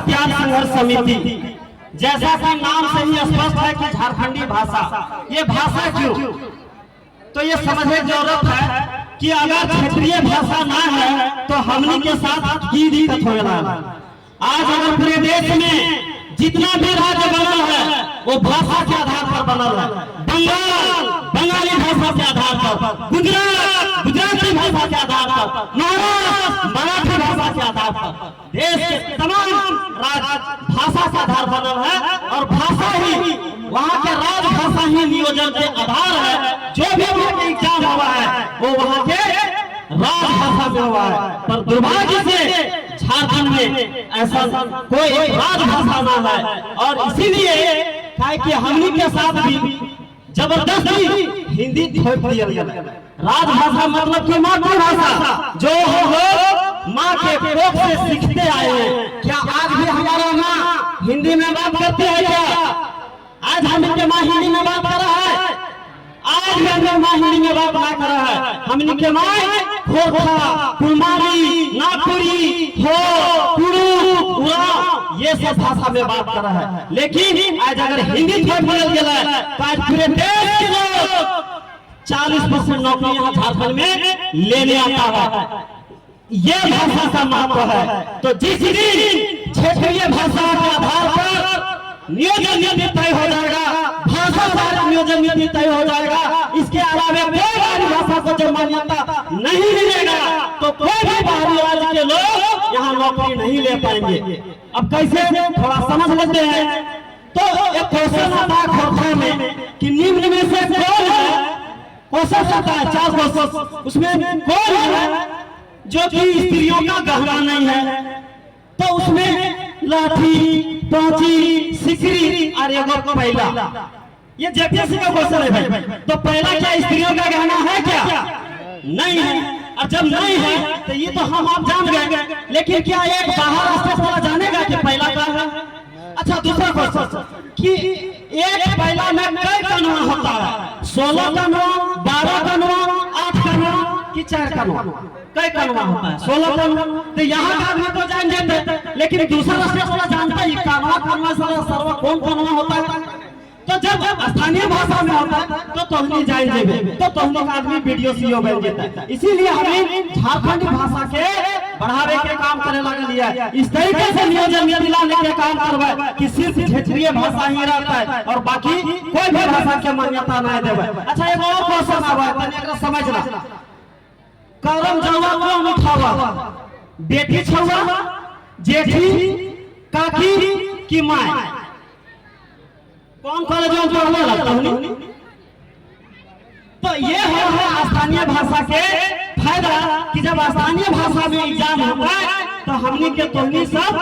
सत्याग्रह संघर्ष समिति, जैसा कि नाम से ही स्पष्ट है कि झारखंडी भाषा, ये भाषा क्यों, तो ये समझने की जरूरत है कि अगर क्षेत्रीय भाषा ना है तो हमनी के साथ की दिक्कत हो रहा है। आज अगर पूरे देश में जितना भी राज्य बना है वो भाषा के आधार पर बना है। बंगाल बंगाली भाषा के आधार पर, गुजरात गुजराती भाषा के आधार पर, महाराष्ट्र मराठी भाषा के आधार पर, देश के तमाम राज्य भाषा का आधार बना है और भाषा ही वहाँ के राजभाषा ही नियोजन के आधार है। जो भी वहाँ के एग्जाम हुआ है वो वहाँ के राजभाषा में हुआ है, पर दुर्भाग्य से झारखंड में ऐसा कोई राजभाषा ना है और इसीलिए है कि हमनी के साथ भी जबरदस्ती हिंदी थोप दिया गया। राजभाषा मतलब कि मातृभाषा जो हो माँ के कोख से सीखते आए हैं। क्या आज भी हमारा माँ हिंदी में बात करते हैं क्या? आज हमने माँ हिंदी में बात कर रहा है, आज भी हमें माँ हिंदी में बात ना कर रहा है। हमने के माँ खोखा, कुमारी, नागपुरी, हो, कुड़ू, ये सब भाषा में बात कर रहा है। लेकिन आज अगर हिंदी थोड़ा बदल गया है तो आज पूरे देश के लोग 40% नौकरी यहाँ झारखंड में लेने आता है। ये भाषा का महत्व है। तो जिस दिन क्षेत्रीय भाषा के आधार पर नियोजन नीति तय हो जाएगा, भाषा सारा नियोजन नीति तय हो जाएगा, इसके अलावा कोई भाषा को जो मान्यता नहीं मिलेगा तो कोई भी बाहरी राज्य के लोग यहाँ नौकरी नहीं ले पाएंगे। अब कैसे थोड़ा समझ लेते हैं। तो एक क्वेश्चन आता है खोखा में कि निम्न में से कौन है, क्वेश्चन आता है 4 क्वेश्चन, उसमें कौन है जो कि स्त्रियों का गहना नहीं है? तो उसमें लाठी, पांची, सिकरी और एगो पहला, ये जेपीएससी का क्वेश्चन है भाई। तो पहला क्या स्त्रियों का गहना है क्या? नहीं है। और जब नहीं है तो ये तो हम आप जान गए, लेकिन क्या एक बाहर रास्ते वाला जानेगा कि पहला क्या है? अच्छा, दूसरा क्वेश्चन कि एक पहला में कई कनवा होता है? 16 कनवा, 12 कनवा, 8 कनवा कि 4 कनवा? कई कनवा होता है? 16 कनवा। तो यहाँ का आदमी तो जान जाते, लेकिन दूसरा रास्ते वाला जानता है कनवा कनवा सर्व कौन कनवा होता है? तो जब स्थानीय भाषा में होता है तो तोहनी जान जेबे, तो तोहनी का आदमी वीडियो सीओ बन जाता है। इसीलिए हमें झारखंडी भाषा के बढ़ावे के काम करे लगा लिया है। इस तरीके से नियोजन नीति लाने के काम करवा कि सिर्फ क्षेत्रीय भाषा ही रहता है और बाकी कोई भी भाषा के मान्यता नहीं देवे। अच्छा, एक और क्वेश्चन आवा है, तनी एकरा समझना। करम जवा कौन उठावा? बेटी छवा, जेठी, काकी की माँ? कौन कॉलेज में पढ़ने लगता हूँ? तो ये है स्थानीय भाषा के फायदा कि जब स्थानीय भाषा में एग्जाम होता है तो हमनी के तोहनी सब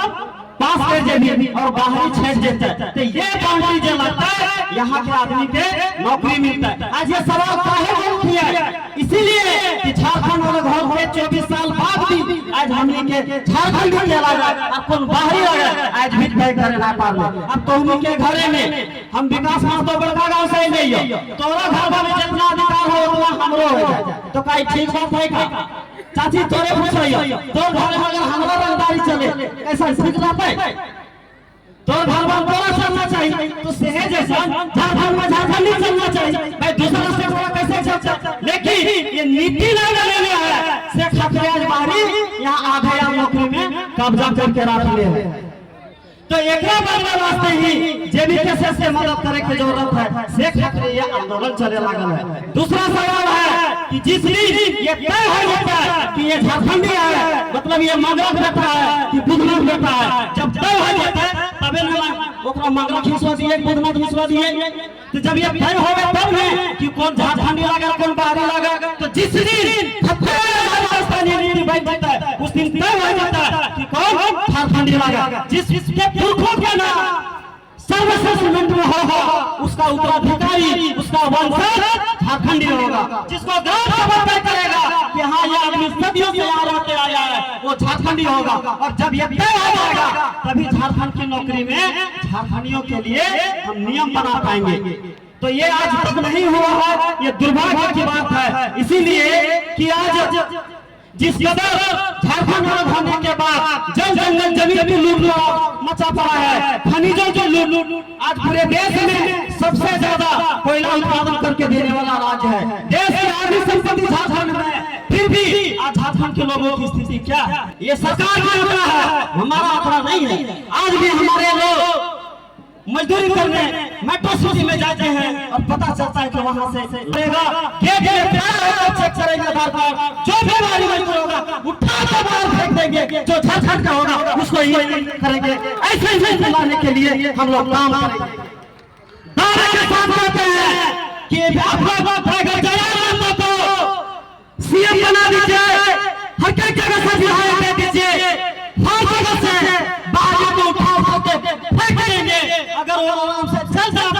पास कर जेबी और बाहरी छेड़ देते हैं। तो ये बाउंड्री जो लगता है यहाँ के आदमी के नौकरी मिलता है। आज ये सवाल काहे किया है? इसीलिए कि झारखंड और घर के 24 साल बाद भी आज हमनी के झारखंड के अलावा अब कौन बाहरी लगे आज भी तय करे ना पाले। अब तोहनी के घरे में हम विकास तो बड़का गांव से नहीं है, तोरा घर में जितना अधिकार हो उतना हमरो हो जाए तो काई ठीक बात है का? चाची तोरे पूछ रही हो, तोर घर में अगर हमरा रंगदारी चले ऐसा ठीक रहता है? तोर घर में तोरा चलना चाहिए तो सेहे जैसा झारखंड में झारखंडी चलना चाहिए भाई, दूसरा से थोड़ा कैसे चलता? लेकिन ये नीति लेने है से खतराज बाहरी यहाँ आ गया नौकरी में कब्जा करके रख ले है। तो एक वास्ते ही जेबीकेएस से मदद करे की जरूरत है, से खातिर ये आंदोलन चले लागल है। दूसरा सवाल है कि जिस दिन ये तय हो जाता है कि ये झारखंडी है, मतलब ये मंगल बेटा है कि बुधनाथ बेटा है, जब तय हो जाता है तबे ना मंगल खिंचवा दिए, बुधनाथ खिंचवा दिए। तो जब ये तय होगा तब है कि कौन झारखंडी लगा कौन बाहरी लगा। तो जिस दिन स्थानीय नीति बन जाता है उस दिन तय हो जाता है कि कौन झारखंडी लगा। जिसके पुरखों के नाम सर्वश्रेष्ठ में होगा उसका उत्तराधिकारी, उसका वंशज झारखंडी होगा। जिसको गांव खबर तय करेगा कि हाँ ये आदमी सदियों से यहाँ रहते आया है वो झारखंडी होगा। और जब ये तय हो जाएगा तभी झारखंड की नौकरी में झारखंडियों के लिए हम नियम बना पाएंगे। तो ये आज तक नहीं हुआ है, ये दुर्भाग्य की बात है। इसीलिए कि आज जिस कदर झारखंड अलग होने के बाद जल जंगल जमीन भी लूट लो, पीछा पड़ा है। खनिजों की लूट आज पूरे देश में सबसे ज्यादा कोयला उत्पादन करके देने वाला राज्य है। देश की आधी संपत्ति झारखंड में, फिर भी आज झारखंड के लोगों की स्थिति क्या है? ये सरकार का आंकड़ा है, हमारा आंकड़ा नहीं है। आज भी हमारे लोग मजदूरी करने मेट्रो सिटी में जाते हैं और पता चलता है कि वहां से चेक करेंगे आधार कार्ड, जो भी हमारी मजदूर होगा उठा के बाहर फेंक देंगे, जो झारखंड का होगा उसको ये करेंगे। ऐसे ही दिलाने के लिए हम लोग काम करेंगे। दावे के साथ कहते हैं कि अगर जया तो सीएम बना दीजिए, हर एक जगह से विधायक दे दीजिए, हर जगह से बाहर को उठा के फेंक देंगे। अगर वो आराम से चल जाते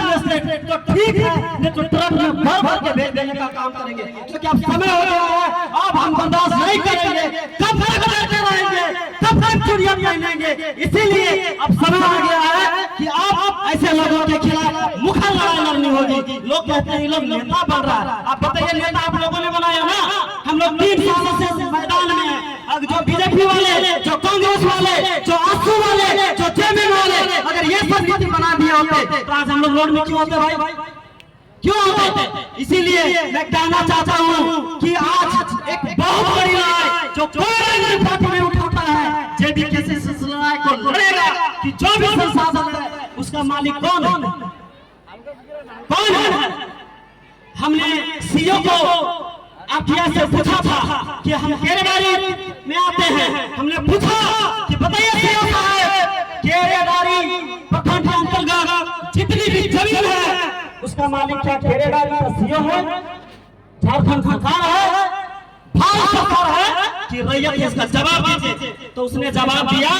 तो ठीक है, नहीं तो ट्रक में भर भर के भेज देने का काम करेंगे। क्योंकि अब समय हो गया है, अब हम बर्दाश्त नहीं करेंगे। कब तक बैठे रहेंगे, कब तक चुड़िया पहनेंगे? इसीलिए अब समय आ गया है कि आप ऐसे लोगों के खिलाफ मुखर लड़ाई लड़नी होगी। लोग कहते हैं ये लोग नेता बन रहा है। आप बताइए, नेता आप लोगों ने बनाया ना? हम लोग 3 सालों से मैदान में हैं। अब जो बीजेपी वाले, जो कांग्रेस वाले, जो आंसू वाले, जो जेएमएम वाले, अगर ये सब नीति बना दिया होते तो आज हम लोग रोड में क्यों होते भाई? क्यों होते? इसीलिए मैं कहना चाहता हूँ कि आज एक बहुत बड़ी लड़ाई जो कोई पार्टी में उठाता है, जेबी कैसे इस लड़ाई को लड़ेगा कि जो भी संसाधन है उसका मालिक कौन है? कौन है? हमने सीओ को आखिया से पूछा था कि हम केरेबारी में आते हैं। हमने पूछा कि बताइए सीओ साहब, केरेबारी प्रखंड के अंतर्गत जितनी भी जमीन है उसका मालिक क्या केरेबारी का सीओ है, झारखंड सरकार है, भारत सरकार है कि रैयत? इसका जवाब दीजिए। तो उसने जवाब दिया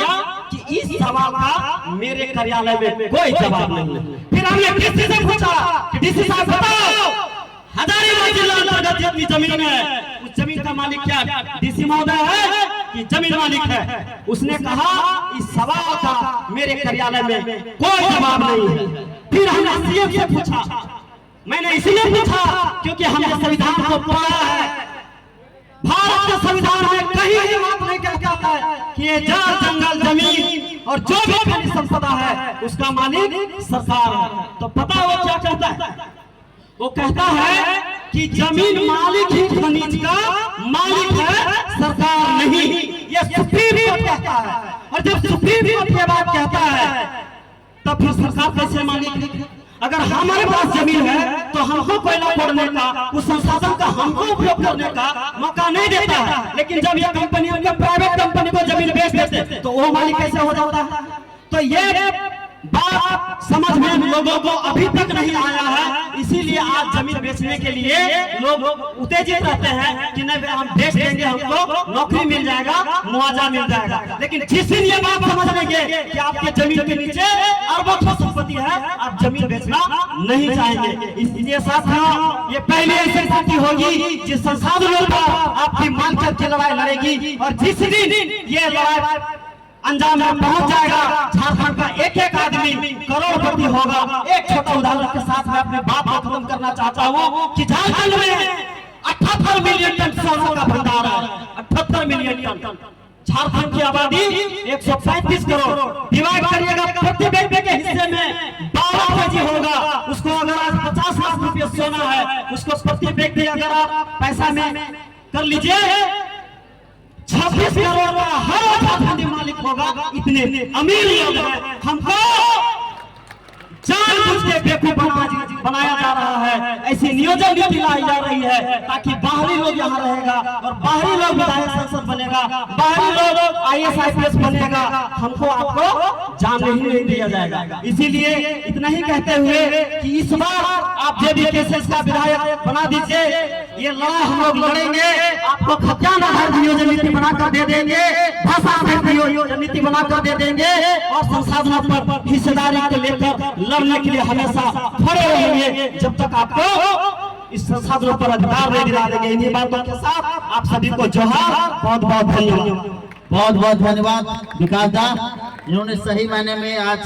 कि इस सवाल का मेरे कार्यालय में कोई जवाब नहीं है। फिर हमने डीसी से पूछा कि डीसी साहब बताओ, हजारीबाग जिला अंतर्गत जितनी जमीन है उस जमीन का मालिक क्या डीसी महोदय है कि जमीन मालिक है? उसने कहा इस सवाल का मेरे कार्यालय में कोई जवाब नहीं है। फिर हमने सीएम से पूछा, मैंने इसलिए पूछा क्योंकि हमने संविधान को पढ़ा है। भारत के संविधान में कहीं ये बात नहीं कहता है कि ये जंगल जमीन और जो भी खनिज संपदा है उसका मालिक सरकार है। तो पता वो क्या कहता है? वो कहता है कि जमीन मालिक ही खनिज का मालिक है, सरकार नहीं। ये सुप्रीम कोर्ट कहता है। और जब सुप्रीम कोर्ट ये बात कहता है तब फिर सरकार कैसे मालिक? अगर हमारे पास जमीन है तो हमको कोयला तोड़ने का, उस संसाधन का हमको उपयोग करने का मौका नहीं देता है। लेकिन जब ये कंपनी प्राइवेट कंपनी को जमीन बेच देते तो वो मालिक कैसे हो जाता है? तो ये बात समझ में लोगों को अभी तक नहीं आया है। इसीलिए आज जमीन बेचने के लिए लोग उत्तेजित रहते हैं कि नहीं हम बेच देंगे, हमको नौकरी मिल जाएगा, मुआवजा मिल जाएगा। लेकिन जिस दिन ये बात समझ लेंगे कि आपके जमीन के नीचे अरबों की संपत्ति है, आप जमीन बेचना नहीं चाहेंगे। इसलिए साथियों, ये पहली ऐसी पार्टी होगी जिस संसाधनों पर आपकी मांग करके लड़ाई लड़ेगी। और जिस दिन ये लड़ाई अंजाम में पहुंच जाएगा, झारखंड का एक एक आदमी करोड़पति होगा। एक छोटा उदाहरण के साथ मैं अपने बात को खत्म करना चाहता हूं कि झारखंड में 78 मिलियन टन सोना का भंडार है। 78 मिलियन टन। झारखंड की आबादी 135 करोड़। डिवाइड करिएगा, प्रति व्यक्ति के हिस्से में 12 केजी होगा। उसको अगर आज 50 लाख रुपये सोना है, उसको प्रति व्यक्ति अगर आप पैसा में कर लीजिए 26 करोड़ का हर झारखंडी मालिक होगा। इतने अमीर लोग हैं। हमको जानबूझ के बेवकूफ बनाया जा रहा है। ऐसी नियोजन नीति लाई जा रही है ताकि बाहरी लोग यहाँ रहेगा और बाहरी लोग विधायक संसद बनेगा, बाहरी लोग आईएएस आईपीएस बनेगा। हमको आपको जाने ही नहीं दिया जाएगा। इसीलिए इतना ही कहते हुए कि इस बार आप जेबी केसेस का विधायक बना दीजिए। ये लड़ाई हम लोग लड़ेंगे। आपको खतियान आधारित नियोजन नीति बनाकर दे देंगे, भाषा आधारित नियोजन नीति बनाकर दे देंगे और संसाधनों पर हिस्सेदारी को लेकर लड़ने के लिए हमेशा खड़े रहेंगे जब तक आपको इस संसाधनों पर अधिकार नहीं दिला देंगे। इन्हीं बातों के साथ आप सभी को जोहार, बहुत बहुत धन्यवाद। बहुत बहुत धन्यवाद विकास दा, इन्होंने सही मायने में आज